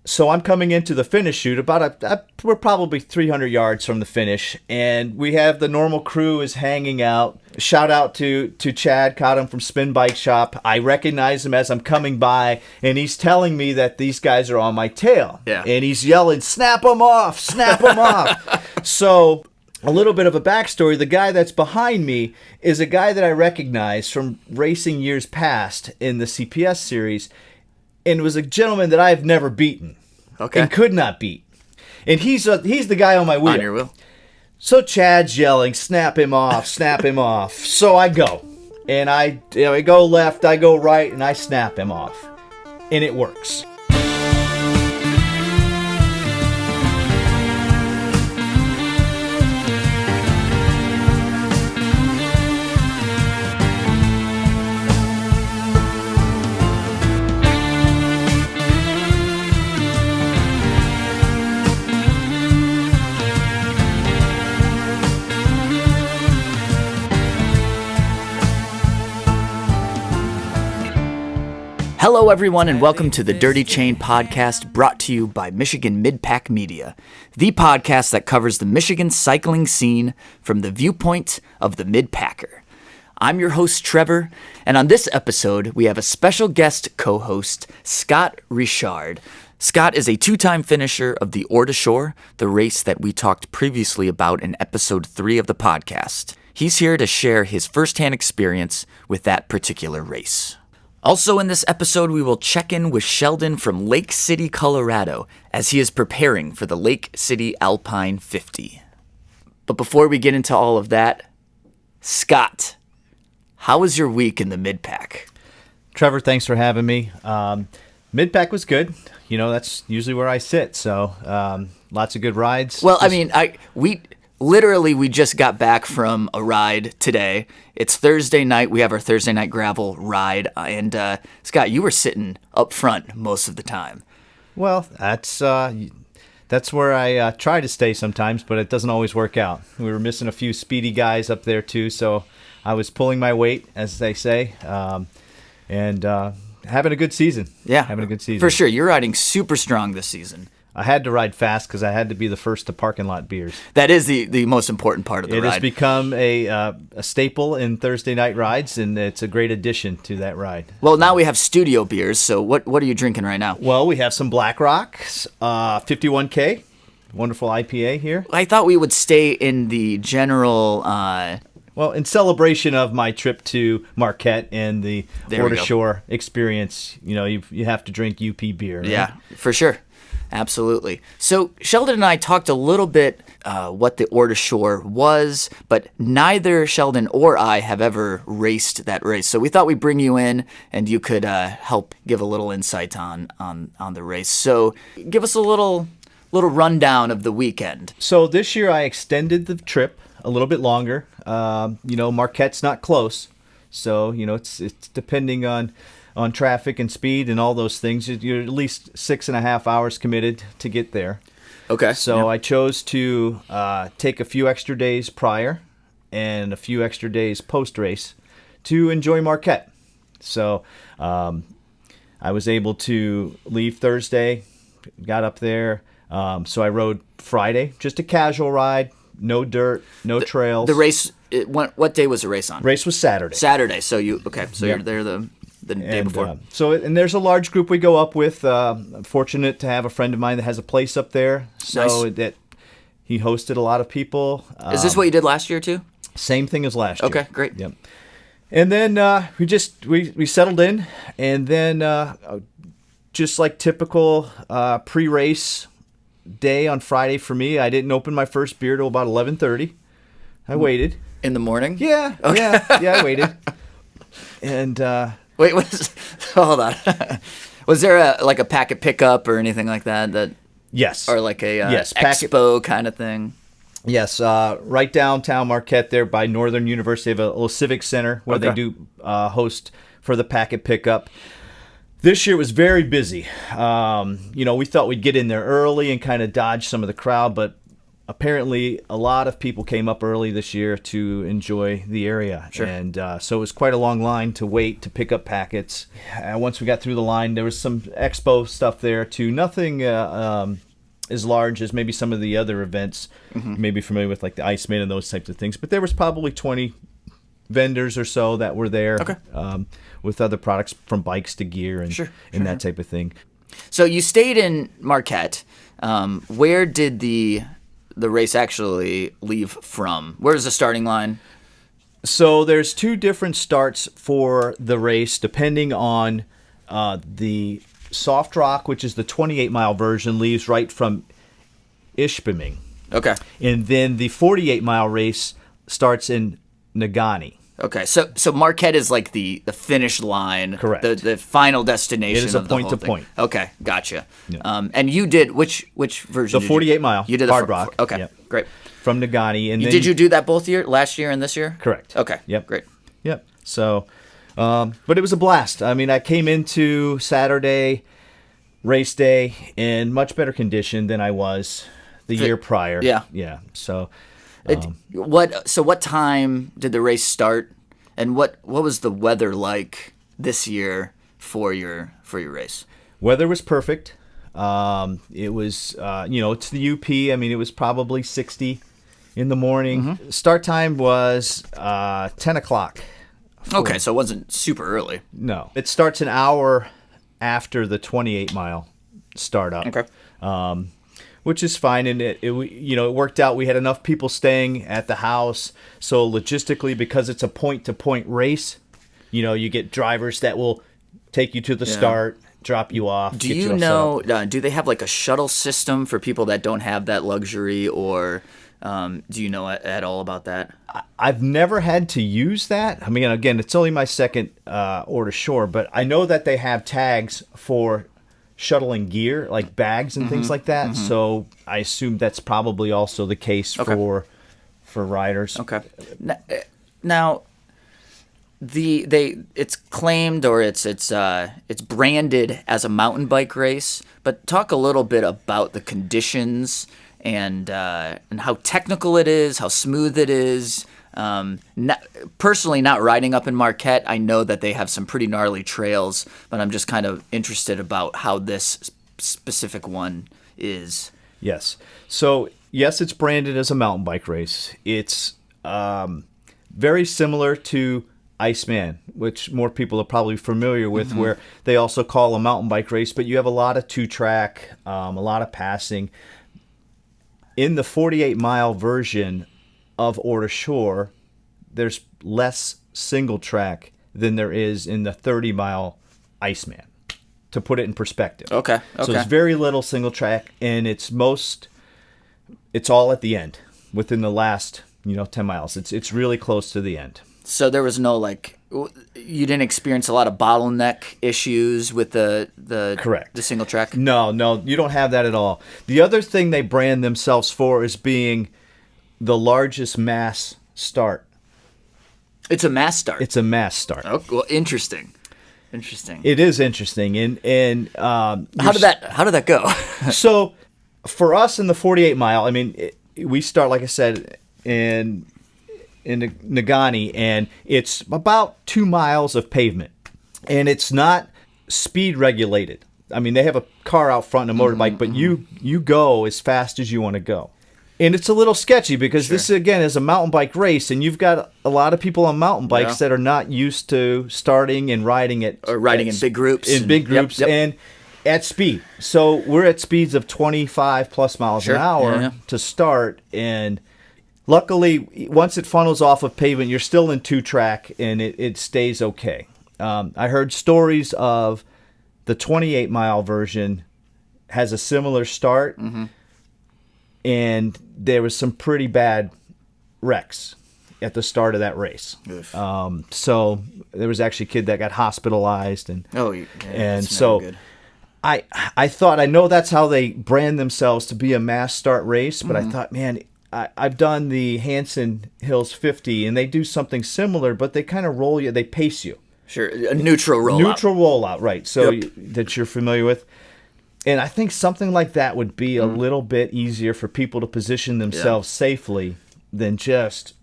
So I'm coming into the finish chute we're probably 300 yards from the finish, and we have the normal crew is hanging out. Shout out to Chad, caught him from Spin Bike Shop. I recognize him as I'm coming by, and he's telling me that these guys are on my tail. Yeah. And he's yelling, "Snap them off, snap them off." So a little bit of a backstory. The guy that's behind me is a guy that I recognize from racing years past in the CPS series, and was a gentleman that I've never beaten. Okay. And could not beat. And he's the guy on my wheel. On your wheel. So Chad's yelling, "Snap him off, snap him off." So I go. And I go left, I go right, and I snap him off. And it works. Hello, everyone, and welcome to the Dirty Chain Podcast, brought to you by Michigan Midpack Media, the podcast that covers the Michigan cycling scene from the viewpoint of the Midpacker. I'm your host, Trevor, and on this episode, we have a special guest co-host, Scott Richard. Scott is a two-time finisher of the Ore to Shore, the race that we talked previously about in episode 3 of the podcast. He's here to share his firsthand experience with that particular race. Also in this episode, we will check in with Sheldon from Lake City, Colorado, as he is preparing for the Lake City Alpine 50. But before we get into all of that, Scott, how was your week in the Midpack? Trevor, thanks for having me. Midpack was good. You know, that's usually where I sit. So lots of good rides. Well, we just got back from a ride today. It's Thursday night. We have our Thursday night gravel ride. And Scott, you were sitting up front most of the time. Well, that's where I try to stay sometimes, but it doesn't always work out. We were missing a few speedy guys up there too, so I was pulling my weight, as they say, and having a good season. Yeah, having a good season. For sure. You're riding super strong this season. I had to ride fast because I had to be the first to parking lot beers. That is the most important part of the ride. It has become a staple in Thursday night rides, and it's a great addition to that ride. Well, now we have studio beers, so what are you drinking right now? Well, we have some Black Rocks, 51K, wonderful IPA here. I thought we would stay in the general... Well, in celebration of my trip to Marquette and the Ore to Shore experience, you know, you have to drink UP beer. Right? Yeah, for sure. Absolutely. So Sheldon and I talked a little bit what the Ore to Shore was, but neither Sheldon or I have ever raced that race. So we thought we'd bring you in and you could help give a little insight on the race. So give us a little rundown of the weekend. So this year I extended the trip a little bit longer. Marquette's not close, so it's depending on traffic and speed and all those things. You're at least 6.5 hours committed to get there. Okay. So I chose to take a few extra days prior and a few extra days post-race to enjoy Marquette. So I was able to leave Thursday, got up there. So I rode Friday, just a casual ride, no dirt, no trails. The race, what day was the race on? Race was Saturday. Saturday. So you're there the day before. And there's a large group we go up with. I'm fortunate to have a friend of mine that has a place up there. So nice. That he hosted a lot of people. Is this what you did last year too? Same thing as last year. Okay, great. Yep. And then we settled in, and then just like typical pre-race day on Friday for me, I didn't open my first beer till about 11:30. I waited. In the morning? Yeah, okay. yeah, I waited. And wait, hold on. Was there a packet pickup or anything like that? Yes. Or like a expo kind of thing? Yes, right downtown Marquette there by Northern University. They have a little civic center where they do host for the packet pickup. This year was very busy. We thought we'd get in there early and kind of dodge some of the crowd, but apparently a lot of people came up early this year to enjoy the area. Sure. And so it was quite a long line to wait to pick up packets. Once we got through the line, there was some expo stuff there too. Nothing as large as maybe some of the other events. You may be familiar with like the Iceman and those types of things. But there was probably 20 vendors or so that were there with other products from bikes to gear and that type of thing. So you stayed in Marquette. Where did the race actually leave from? Where's the starting line? So there's 2 different starts for the race, depending on the Soft Rock, which is the 28-mile version, leaves right from Ishpeming. Okay. And then the 48-mile race starts in Nagani. Okay, so Marquette is like the finish line, Correct. The final destination. It is a of the whole thing. point-to-point. Okay, gotcha. Yeah. And you did which version? The 48-mile. You did Hard Rock. Okay, Yep. great. From Nagani, and then Did you do that last year and this year? Correct. Okay. Yep. Great. Yep. So, but it was a blast. I mean, I came into Saturday race day in much better condition than I was the year prior. Yeah. Yeah. So. What time did the race start, and what was the weather like this year for your race? Weather was perfect. It was it's the UP. I mean, it was probably 60 in the morning. Start time was 10 o'clock. Okay, so it wasn't super early. No, it starts an hour after the 28-mile startup. Okay. Which is fine, and it worked out. We had enough people staying at the house, so logistically, because it's a point-to-point race, you get drivers that will take you to the start, drop you off. Do you know? Do they have like a shuttle system for people that don't have that luxury, or do you know at all about that? I've never had to use that. I mean, again, it's only my second Order Shore, but I know that they have tags for shuttling gear, like bags and things like that. So I assume that's probably also the case for riders. Okay. Now, it's claimed, or it's branded as a mountain bike race, but talk a little bit about the conditions and how technical it is, how smooth it is. Personally, not riding up in Marquette, I know that they have some pretty gnarly trails, but I'm just kind of interested about how this specific one is. Yes. So, yes, it's branded as a mountain bike race. It's very similar to Iceman, which more people are probably familiar with, where they also call a mountain bike race, but you have a lot of 2-track, a lot of passing. In the 48-mile version of Order Shore, there's less single track than there is in the 30-mile Iceman, to put it in perspective. Okay. So there's very little single track, and it's all at the end, within the last 10 miles. It's really close to the end. So there was no you didn't experience a lot of bottleneck issues with the Correct. The single track? No, you don't have that at all. The other thing they brand themselves for is being the largest mass start. It's a mass start. It's a mass start. Oh, well, interesting. It is interesting, and how did that go? So, for us in the 48-mile, I mean, we start, like I said, in Nagani, and it's about 2 miles of pavement, and it's not speed regulated. I mean, they have a car out front and a motorbike, but you go as fast as you want to go. And it's a little sketchy because this, again, is a mountain bike race, and you've got a lot of people on mountain bikes that are not used to starting and riding in big groups. Yep. And at speed. So we're at speeds of 25 plus miles an hour to start, and luckily, once it funnels off of pavement, you're still in 2-track, and it stays okay. I heard stories of the 28-mile version has a similar start, and there was some pretty bad wrecks at the start of that race. So there was actually a kid that got hospitalized, and so good. I thought, I know that's how they brand themselves to be a mass start race, but I thought, man, I've done the Hanson Hills 50, and they do something similar, but they kind of roll you, they pace you. Sure, a neutral rollout. Neutral rollout, right, so that you're familiar with. And I think something like that would be a little bit easier for people to position themselves safely than just.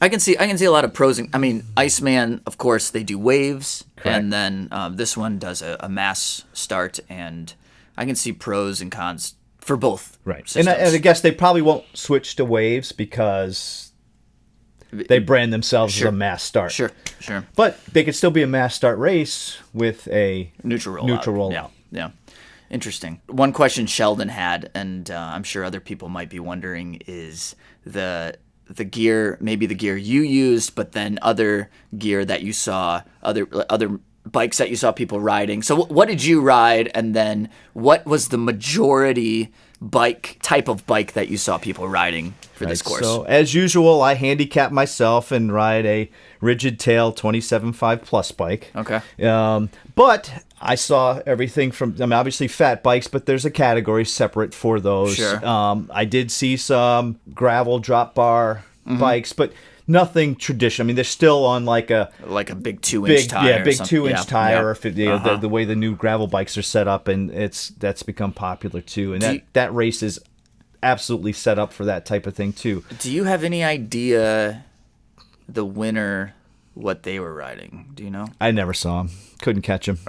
I can see a lot of pros. I mean, Iceman, of course, they do waves, Correct. and then this one does a mass start, and I can see pros and cons for both. Right. systems. And I guess they probably won't switch to waves because they brand themselves as a mass start. Sure. But they could still be a mass start race with a Neutral rollout. Yeah. Interesting. One question Sheldon had, and I'm sure other people might be wondering, is the gear, maybe the gear you used, but then other gear that you saw, other bikes that you saw people riding. So what did you ride, and then what was the majority type of bike that you saw people riding for this course? So as usual, I handicap myself and ride a rigid tail 27.5 plus bike. Okay. But I saw everything from, obviously fat bikes, but there's a category separate for those. Sure. I did see some gravel drop bar bikes, but nothing traditional. I mean, they're still on like a big 2-inch tire. Yeah, big or 2-inch tire. Or if the way the new gravel bikes are set up, and that's become popular too. And that race is absolutely set up for that type of thing too. Do you have any idea the winner what they were riding? Do you know? I never saw him. Couldn't catch him.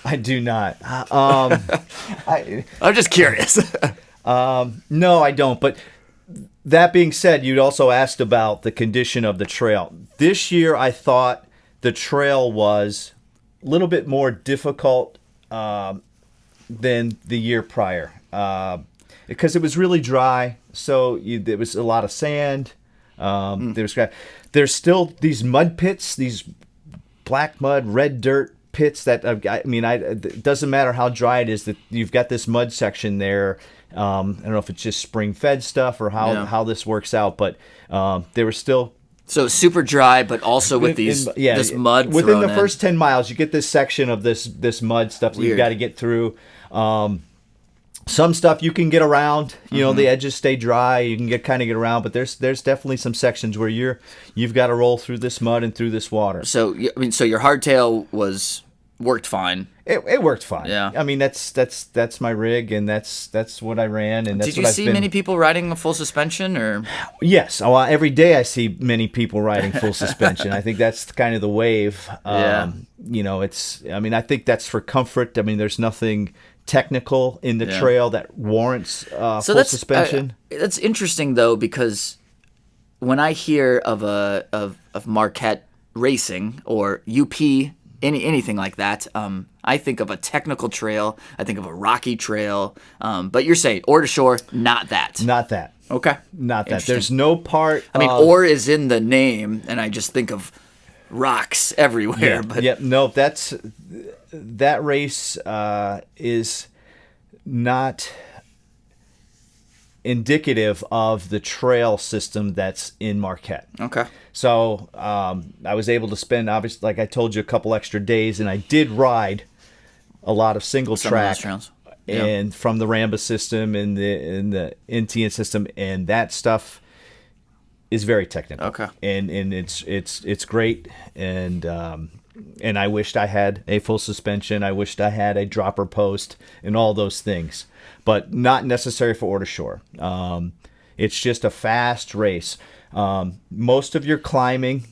I do not. I'm just curious. No, I don't. But that being said, you'd also asked about the condition of the trail. This year, I thought the trail was a little bit more difficult than the year prior because it was really dry. So there was a lot of sand. There's still these mud pits, these black mud, red dirt pits that it doesn't matter how dry it is, that you've got this mud section there. I don't know if it's just spring fed stuff or how this works out, but there were still. So super dry, but also with this mud within the thrown first 10 miles, you get this section of this mud stuff that you've got to get through. Some stuff you can get around, the edges stay dry, you can get around, but there's definitely some sections where you've got to roll through this mud and through this water. So so your hardtail worked fine. It worked fine. Yeah. I mean that's my rig, and that's what I ran, and that's Did you see many people riding a full suspension, or? Yes. Well, every day I see many people riding full suspension. I think that's kind of the wave. Yeah. I think that's for comfort. I mean, there's nothing technical in the trail that warrants full suspension. That's interesting though, because when I hear of Marquette racing or UP, anything like that, I think of a technical trail. I think of a rocky trail. But you're saying ore to shore, not that. Not that. Okay. Not that. There's no part. Ore is in the name, and I just think of rocks everywhere. No, that race is not indicative of the trail system that's in Marquette. Okay. So I was able to spend, obviously, like I told you, a couple extra days, and I did ride a lot of single track and from the Ramba system and the NTN system, and that stuff is very technical. Okay. And it's great, and I wished I had a full suspension. I wished I had a dropper post and all those things, but not necessary for ore to shore. It's just a fast race. Most of your climbing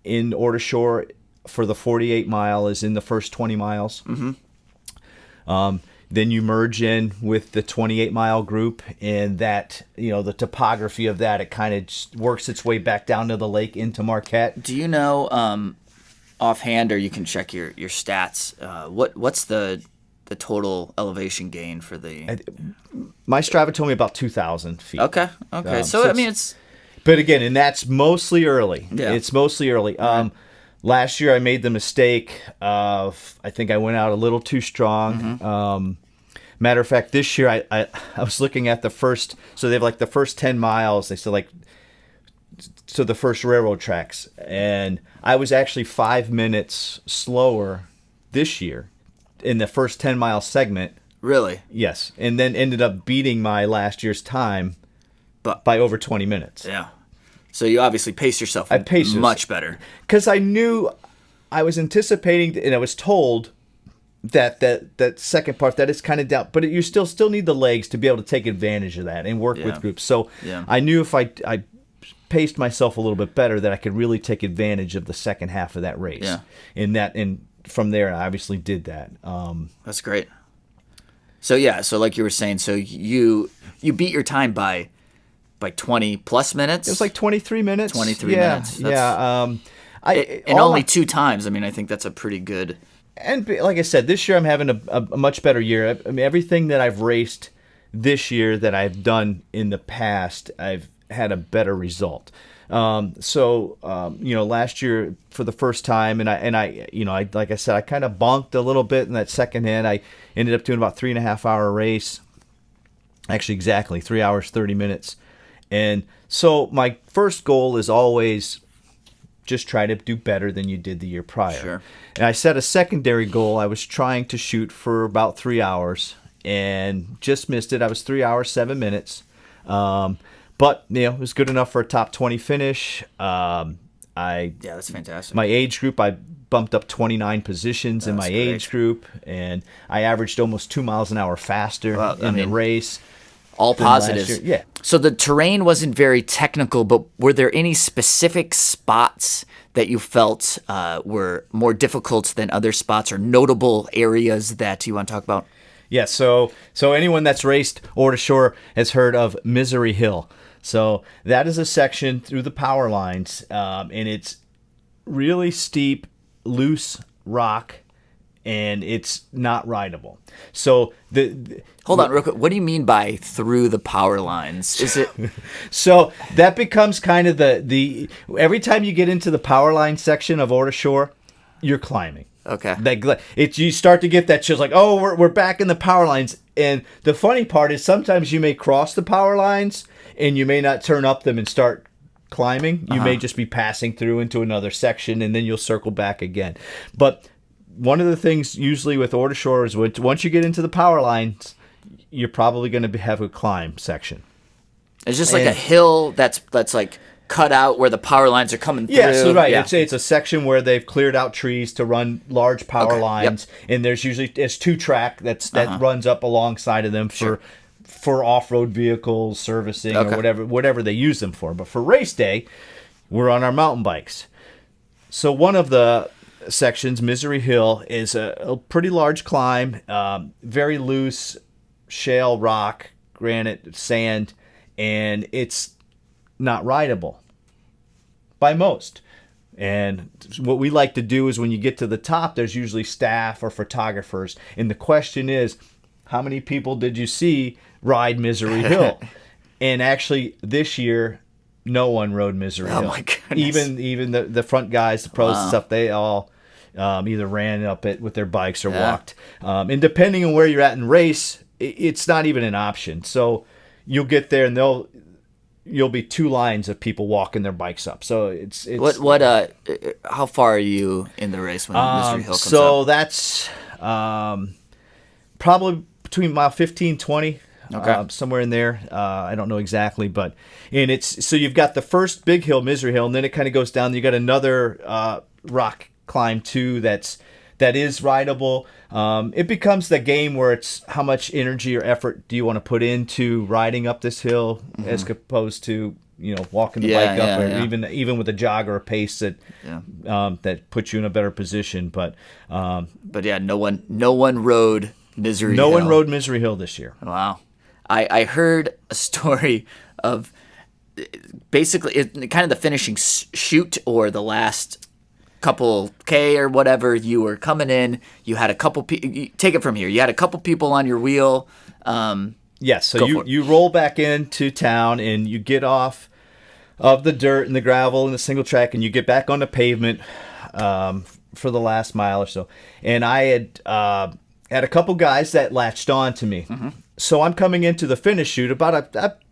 in ore to shore for the 48 mile is in the first 20 miles. Mm-hmm. Then you merge in with the 28 mile group, and that, the topography of that, it kind of works its way back down to the lake into Marquette. Do you know offhand, or you can check your stats, what's the total elevation gain for the? My Strava told me about 2,000 feet. Okay. So it's. But again, and that's mostly early. Yeah. It's mostly early. Right. Last year I made the mistake of, I think I went out a little too strong. Mm-hmm. Matter of fact, this year I was looking at the first, so they have like the first 10 miles, they said so the first railroad tracks, and I was actually 5 minutes slower this year in the first 10 mile segment. Really? Yes. And then ended up beating my last year's time by over 20 minutes. Yeah. So you obviously paced yourself much better. Because I knew, I was anticipating, and I was told that second part that is kind of down, but you still need the legs to be able to take advantage of that and work with groups. So I knew if I paced myself a little bit better that I could really take advantage of the second half of that race. And from there I obviously did that. That's great. So like you were saying, so you beat your time by 20 plus minutes. It was like 23 minutes. 23 minutes. And only 2 times. I mean, I think that's a pretty good. And like I said, this year I'm having a much better year. I mean, everything that I've raced this year that I've done in the past, I've had a better result. Last year for the first time, and I like I said, I kind of bonked a little bit in that second end. I ended up doing about 3.5 hour race. Actually, exactly 3 hours 30 minutes. And so my first goal is always just try to do better than you did the year prior. Sure. And I set a secondary goal. I was trying to shoot for about 3 hours and just missed it. I was 3 hours 7 minutes. But it was good enough for a top 20 finish. That's fantastic. My age group, I bumped up 29 positions in my age group, and I averaged almost 2 miles an hour faster the race. All positives. Yeah. So the terrain wasn't very technical, but were there any specific spots that you felt were more difficult than other spots, or notable areas that you want to talk about? Yeah, so anyone that's raced Ore to Shore has heard of Misery Hill. So that is a section through the power lines, and it's really steep, loose rock, and it's not rideable. So Hold on real quick. What do you mean by through the power lines? Is it So that becomes kind of the every time you get into the power line section of Ore to Shore, you're climbing. Okay. You start to get that chills like, oh, we're back in the power lines. And the funny part is sometimes you may cross the power lines and you may not turn up them and start climbing. You may just be passing through into another section, and then you'll circle back again. But one of the things usually with Ore to Shore is once you get into the power lines, you're probably going to have a climb section. It's just like a hill that's like cut out where the power lines are coming through. Yeah, so right. Yeah. It's a section where they've cleared out trees to run large power lines, and there's 2-track that runs up alongside of them for off-road vehicles, servicing, or whatever they use them for. But for race day, we're on our mountain bikes. So one of the sections, Misery Hill, is a pretty large climb, very loose shale rock, granite, sand, and it's not rideable by most. And what we like to do is when you get to the top, there's usually staff or photographers, and the question is, how many people did you see ride Misery Hill? And actually this year no one rode Misery Hill. Oh my goodness. Even the front guys, the pros and stuff, they all either ran up it with their bikes or walked. And depending on where you're at in race, it's not even an option. So you'll get there and you'll be 2 lines of people walking their bikes up. So it's how far are you in the race when Misery Hill comes up? So that's probably between mile 15, 20. Somewhere in there. I don't know exactly, but so you've got the first big hill, Misery Hill, and then it kind of goes down. You got another rock climb too that is rideable. It becomes the game where it's how much energy or effort do you want to put into riding up this hill as opposed to walking the bike up, or even with a jog or a pace that puts you in a better position. But no one rode Misery Hill. No one rode Misery Hill this year. Wow. I heard a story of basically kind of the finishing shoot, or the last couple K or whatever. You were coming in, you had a couple take it from here. You had a couple people on your wheel. Yes, so you roll back into town and you get off of the dirt and the gravel and the single track, and you get back on the pavement for the last mile or so. And I had a couple guys that latched on to me. So I'm coming into the finish chute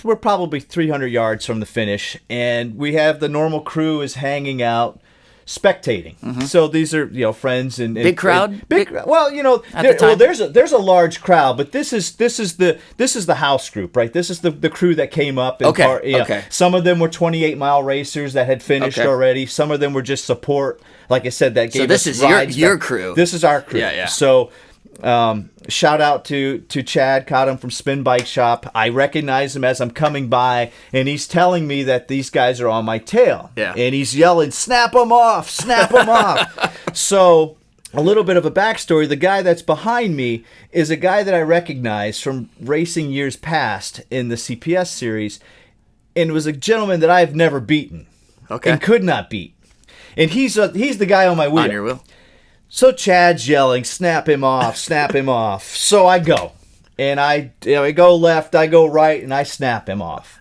we're probably 300 yards from the finish, and we have the normal crew is hanging out spectating. So these are friends and big crowd. There's a large crowd, but this is the house group, right? This is the crew that came up. And some of them were 28-mile racers that had finished already. Some of them were just support. Like I said, that gave us rides. Your crew. This is our crew. Yeah. So Shout out to Chad, caught him from Spin Bike Shop. I recognize him as I'm coming by, and he's telling me that these guys are on my tail. Yeah. And he's yelling, snap them off, snap them off. So a little bit of a backstory. The guy that's behind me is a guy that I recognize from racing years past in the CPS series, and was a gentleman that I've never beaten and could not beat. And he's the guy on my wheel. On your wheel. So Chad's yelling, snap him off, snap him off. So I go. And I go left, I go right, and I snap him off.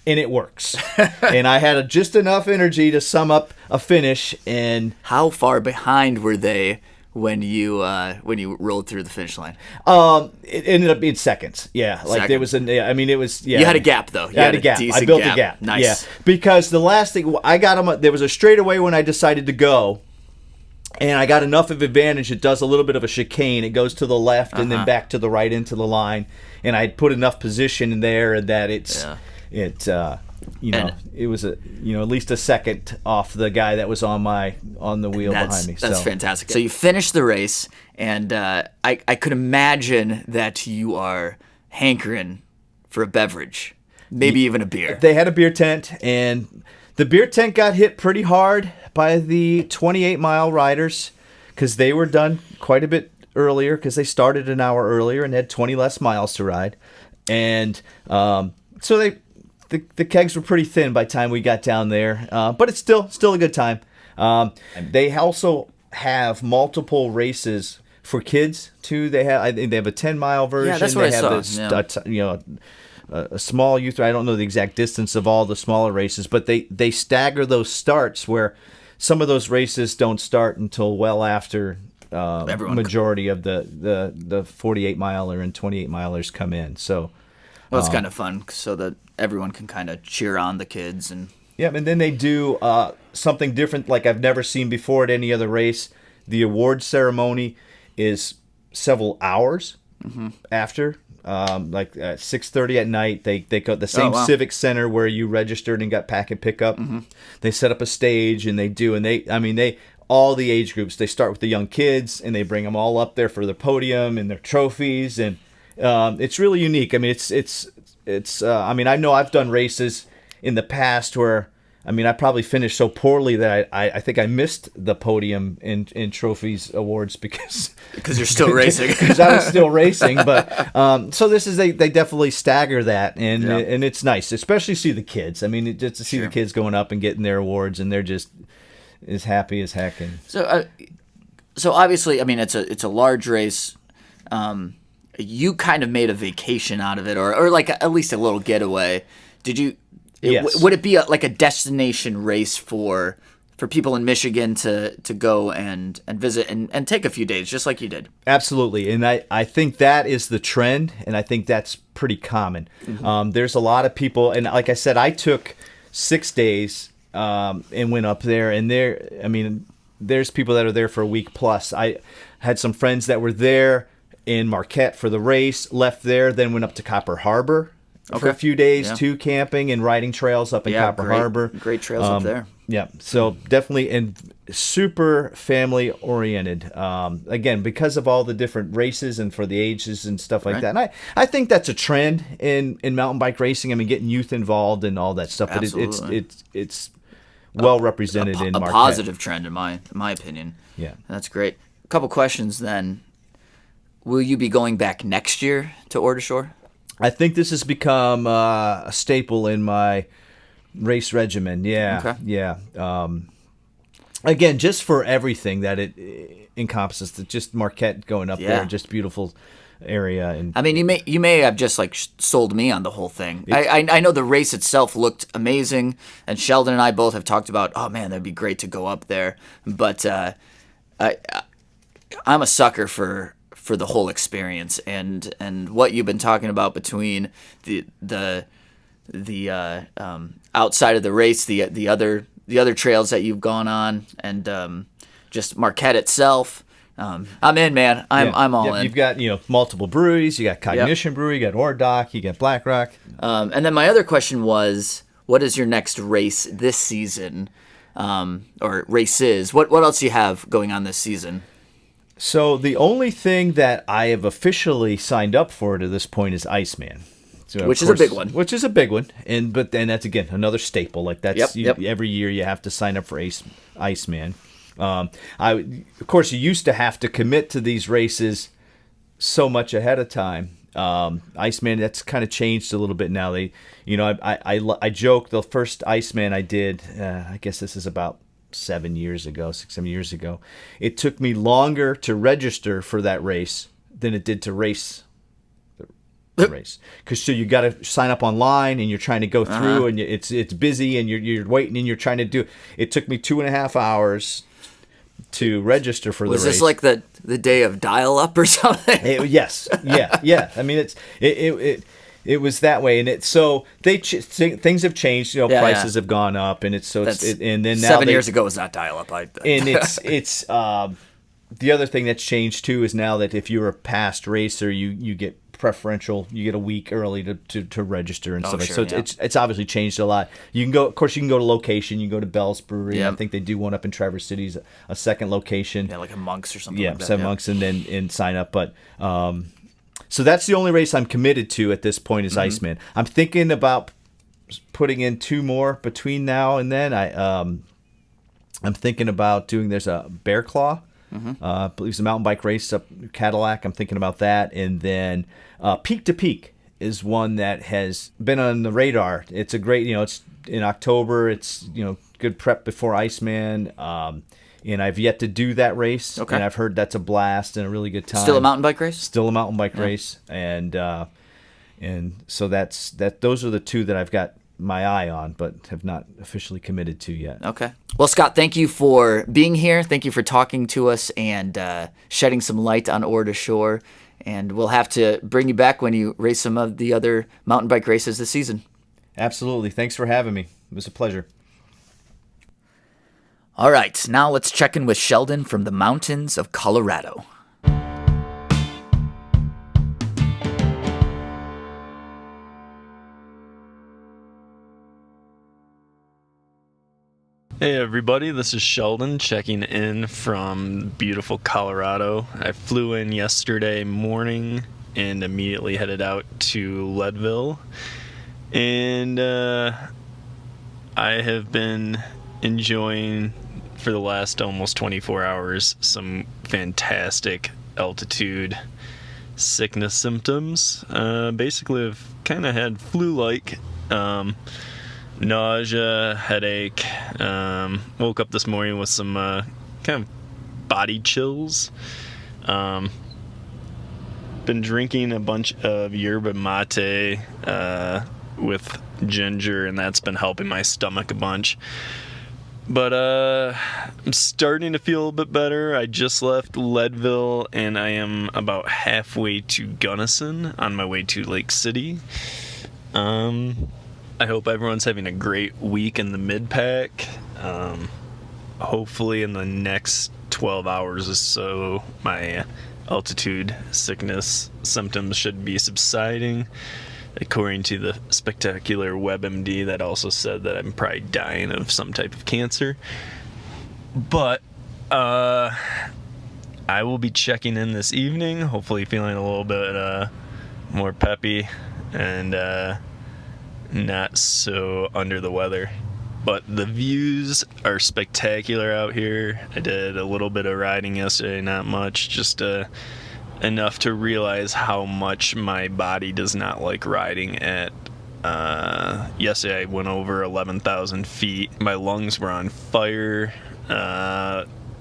And it works. And I had just enough energy to sum up a finish. And how far behind were they when you rolled through the finish line? It ended up being seconds. Yeah, like there was it was. Yeah, you had a gap though. I had a gap. I built a gap. Nice. Yeah, because the last thing I got him, there was a straightaway when I decided to go. And I got enough of advantage. It does a little bit of a chicane. It goes to the left and then back to the right into the line. And I put enough position in there that it was at least a second off the guy that was on the wheel behind me. That's fantastic. So you finished the race, and I could imagine that you are hankering for a beverage, maybe even a beer. They had a beer tent, and the beer tent got hit pretty hard by the 28-mile riders because they were done quite a bit earlier because they started an hour earlier and had 20 less miles to ride. And so the kegs were pretty thin by the time we got down there, but it's still a good time. They also have multiple races for kids too. I think they have a 10-mile version. Yeah, that's what I saw. A small youth. I don't know the exact distance of all the smaller races, but they stagger those starts where some of those races don't start until well after majority of the 48-miler and 28-milers come in. So, well, it's kind of fun so that everyone can kind of cheer on the kids and. Yeah, and then they do something different like I've never seen before at any other race. The award ceremony is several hours after. Like at 6:30 at night, they go to the same civic center where you registered and got packet pickup. They set up a stage and they all the age groups. They start with the young kids and they bring them all up there for their podium and their trophies, and it's really unique. I mean, it's I know I've done races in the past where I probably finished so poorly that I think I missed the podium in trophies awards because you're still racing. Because I was still racing, but so this is they definitely stagger that, and it's nice, especially see the kids. Just to see the kids going up and getting their awards, and they're just as happy as heck. And so obviously, it's a large race. You kind of made a vacation out of it, or like at least a little getaway. Did you? Yes. Would it be like a destination race for people in Michigan to go and visit and take a few days, just like you did? Absolutely, and I think that is the trend, and I think that's pretty common. There's a lot of people, and like I said, I took 6 days and went up there, and there's people that are there for a week plus. I had some friends that were there in Marquette for the race, left there, then went up to Copper Harbor. For a few days, too, camping and riding trails up in Copper Harbor. Great trails up there. Yeah, so definitely, and super family oriented. Again, because of all the different races and for the ages and stuff like that. And I think that's a trend in mountain bike racing. Getting youth involved and all that stuff. Absolutely. But it's well represented in Marquette. A positive trend, in my opinion. Yeah, that's great. A couple questions then. Will you be going back next year to Ordershore? I think this has become a staple in my race regimen. Yeah, okay. Yeah. Again, just for everything that it encompasses, just Marquette going up there, just beautiful area. And you may have just like sold me on the whole thing. I know the race itself looked amazing, and Sheldon and I both have talked about, oh man, that'd be great to go up there. But I'm a sucker for the whole experience and what you've been talking about between the outside of the race, the other trails that you've gone on, and just Marquette itself. I'm in, man. I'm all in. You've got multiple breweries. You got Cognition Brewery. You got Ordoc. You got Black Rock. And then my other question was, what is your next race this season, or races? What else do you have going on this season? So the only thing that I have officially signed up for to this point is Iceman. So Which is a big one. Which is a big one, but then that's again another staple. Like that's Yep. every year you have to sign up for Iceman. Of course, you used to have to commit to these races so much ahead of time. Iceman, that's kind of changed a little bit now. I joke the first Iceman I did, I guess this is about 7 years ago, 6-7 years ago. It took me longer to register for that race than it did to race the race. Because so you got to sign up online and you're trying to go through and it's busy and you're waiting and you're trying to do. It took me 2.5 hours to register for the race. Was this like the day of dial-up or something? Yes, yeah. I mean, it was that way, and so things have changed. Prices have gone up, and and then now 7 years ago was not dial-up. And it's the other thing that's changed too is now that if you're a past racer, you get preferential. You get a week early to register and stuff. Sure, so it's obviously changed a lot. You can go, of course, you can go to location. You can go to Bell's Brewery. Yep. I think they do one up in Traverse City, a second location. Yeah, like a Monks or something. Yeah, like that. Seven Monks, and sign up. But so that's the only race I'm committed to at this point is Iceman. I'm thinking about putting in 2 more between now and then. I'm thinking about doing. There's a Bear Claw. I believe it's a mountain bike race up Cadillac. I'm thinking about that. And then Peak to Peak is one that has been on the radar. It's a great, it's in October. It's, good prep before Iceman. And I've yet to do that race. Okay. And I've heard that's a blast and a really good time. Still a mountain bike race? Still a mountain bike race. And so those are the 2 that I've got my eye on, but have not officially committed to yet. Okay. Well, Scott, thank you for being here. Thank you for talking to us and shedding some light on Ore to Shore. And we'll have to bring you back when you race some of the other mountain bike races this season. Absolutely. Thanks for having me. It was a pleasure. All right. Now let's check in with Sheldon from the mountains of Colorado. Hey everybody, this is Sheldon checking in from beautiful Colorado. I flew in yesterday morning and immediately headed out to Leadville. And I have been enjoying, for the last almost 24 hours, some fantastic altitude sickness symptoms. Basically, I've kind of had flu-like nausea, headache, woke up this morning with some kind of body chills. Been drinking a bunch of yerba mate with ginger, and that's been helping my stomach a bunch. But I'm starting to feel a bit better. I just left Leadville, and I am about halfway to Gunnison on my way to Lake City. I hope everyone's having a great week in the Midpack. Hopefully in the next 12 hours or so, my altitude sickness symptoms should be subsiding. According to the spectacular WebMD, that also said that I'm probably dying of some type of cancer. But I will be checking in this evening, hopefully feeling a little bit more peppy and not so under the weather. But the views are spectacular out here. I did a little bit of riding yesterday, not much, just enough to realize how much my body does not like riding at yesterday I went over 11,000 feet. My lungs were on fire.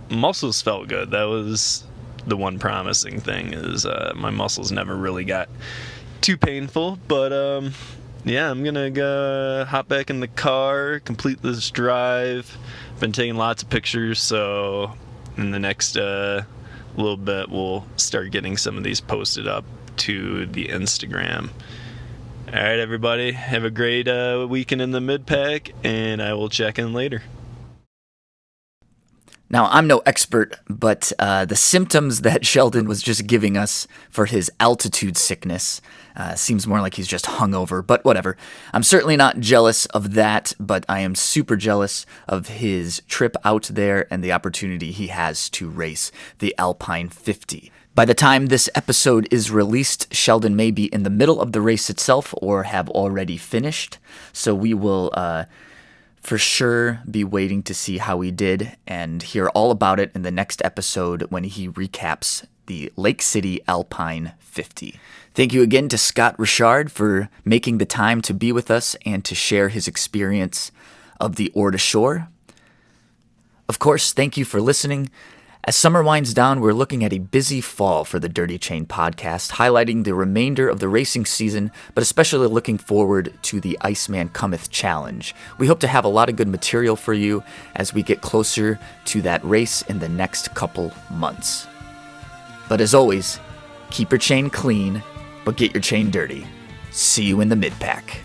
Muscles felt good. That was the one promising thing, is my muscles never really got too painful. But yeah, I'm gonna go hop back in the car, complete this drive. Been taking lots of pictures, so in the next little bit we'll start getting some of these posted up to the Instagram. All right, everybody, have a great weekend in the Midpack, and I will check in later. Now, I'm no expert, but the symptoms that Sheldon was just giving us for his altitude sickness seems more like he's just hungover, but whatever. I'm certainly not jealous of that, but I am super jealous of his trip out there and the opportunity he has to race the Alpine 50. By the time this episode is released, Sheldon may be in the middle of the race itself or have already finished, so we will for sure be waiting to see how he did and hear all about it in the next episode when he recaps the Lake City Alpine 50. Thank you again to Scott Richard for making the time to be with us and to share his experience of the Ore to Shore. Of course, thank you for listening. As summer winds down, we're looking at a busy fall for the Dirty Chain podcast, highlighting the remainder of the racing season, but especially looking forward to the Iceman Cometh Challenge. We hope to have a lot of good material for you as we get closer to that race in the next couple months. But as always, keep your chain clean, but get your chain dirty. See you in the Midpack.